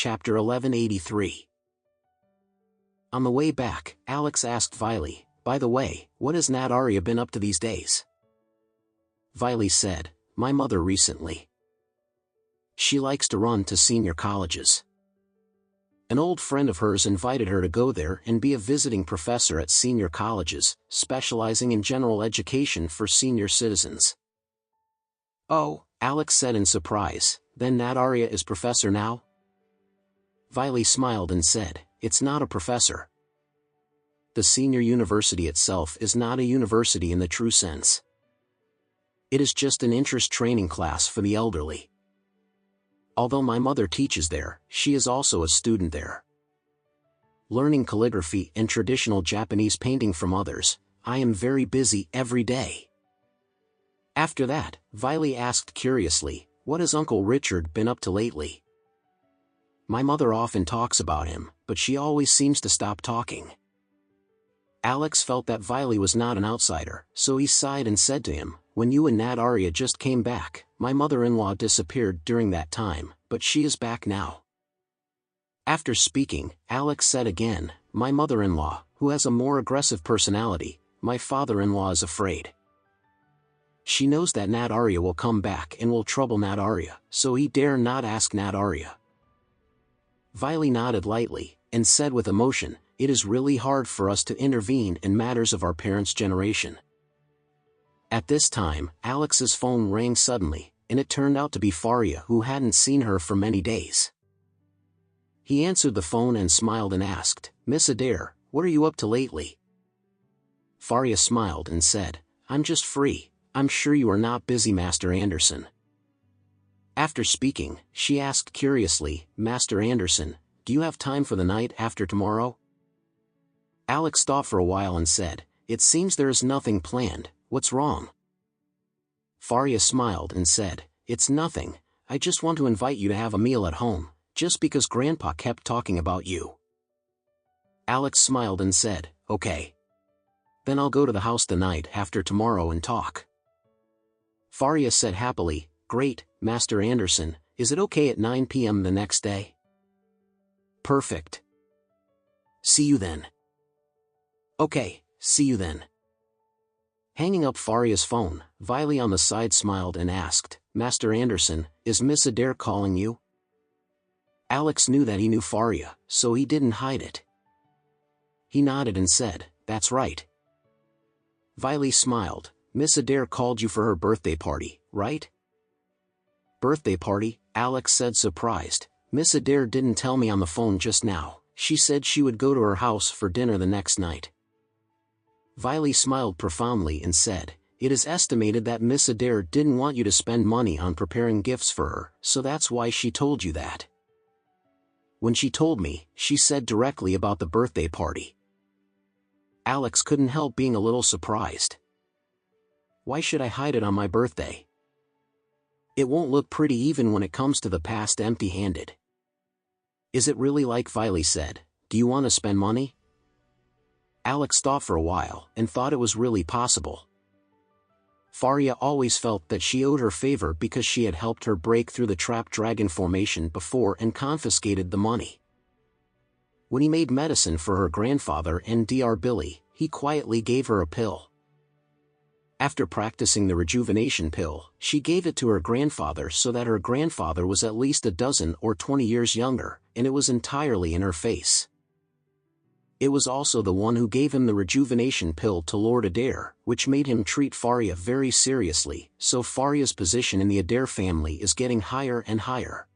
Chapter 1183. On the way back, Alex asked Viley, "By the way, what has Nat Arya been up to these days?" Viley said, "My mother recently. She likes to run to senior colleges. An old friend of hers invited her to go there and be a visiting professor at senior colleges, specializing in general education for senior citizens." "Oh," Alex said in surprise, "then Nat Arya is professor now?" Viley smiled and said, "It's not a professor. The senior university itself is not a university in the true sense. It is just an interest training class for the elderly. Although my mother teaches there, she is also a student there. Learning calligraphy and traditional Japanese painting from others, I am very busy every day." After that, Viley asked curiously, "What has Uncle Richard been up to lately?" "My mother often talks about him, but she always seems to stop talking." Alex felt that Viley was not an outsider, so he sighed and said to him, "When you and Nat Arya just came back, my mother-in-law disappeared during that time, but she is back now." After speaking, Alex said again, "My mother-in-law, who has a more aggressive personality, my father-in-law is afraid. She knows that Nat Arya will come back and will trouble Nat Arya, so he dare not ask Nat Arya." Viley nodded lightly, and said with emotion, "It is really hard for us to intervene in matters of our parents' generation." At this time, Alex's phone rang suddenly, and it turned out to be Faria, who hadn't seen her for many days. He answered the phone and smiled and asked, "Miss Adair, what are you up to lately?" Faria smiled and said, "I'm just free. I'm sure you are not busy, Master Anderson." After speaking, she asked curiously, "Master Anderson, do you have time for the night after tomorrow?" Alex thought for a while and said, "It seems there is nothing planned. What's wrong?" Faria smiled and said, "It's nothing. I just want to invite you to have a meal at home, just because Grandpa kept talking about you." Alex smiled and said, "Okay. Then I'll go to the house the night after tomorrow and talk." Faria said happily, "Great, Master Anderson, is it okay at 9 p.m. the next day?" "Perfect. See you then." "Okay, see you then." Hanging up Faria's phone, Viley on the side smiled and asked, "Master Anderson, is Miss Adair calling you?" Alex knew that he knew Faria, so he didn't hide it. He nodded and said, "That's right." Viley smiled, "Miss Adair called you for her birthday party, right?" "Birthday party?" Alex said surprised. "Miss Adair didn't tell me on the phone just now. She said she would go to her house for dinner the next night." Viley smiled profoundly and said, "It is estimated that Miss Adair didn't want you to spend money on preparing gifts for her, so that's why she told you that. When she told me, she said directly about the birthday party." Alex couldn't help being a little surprised. "Why should I hide it on my birthday? It won't look pretty even when it comes to the past empty-handed." "Is it really like Viley said? Do you want to spend money?" Alex thought for a while and thought it was really possible. Faria always felt that she owed her favor because she had helped her break through the trap dragon formation before and confiscated the money. When he made medicine for her grandfather and Dr. Billy, he quietly gave her a pill. After practicing the rejuvenation pill, she gave it to her grandfather so that her grandfather was at least a dozen or 20 years younger, and it was entirely in her face. It was also the one who gave him the rejuvenation pill to Lord Adair, which made him treat Faria very seriously, so Faria's position in the Adair family is getting higher and higher.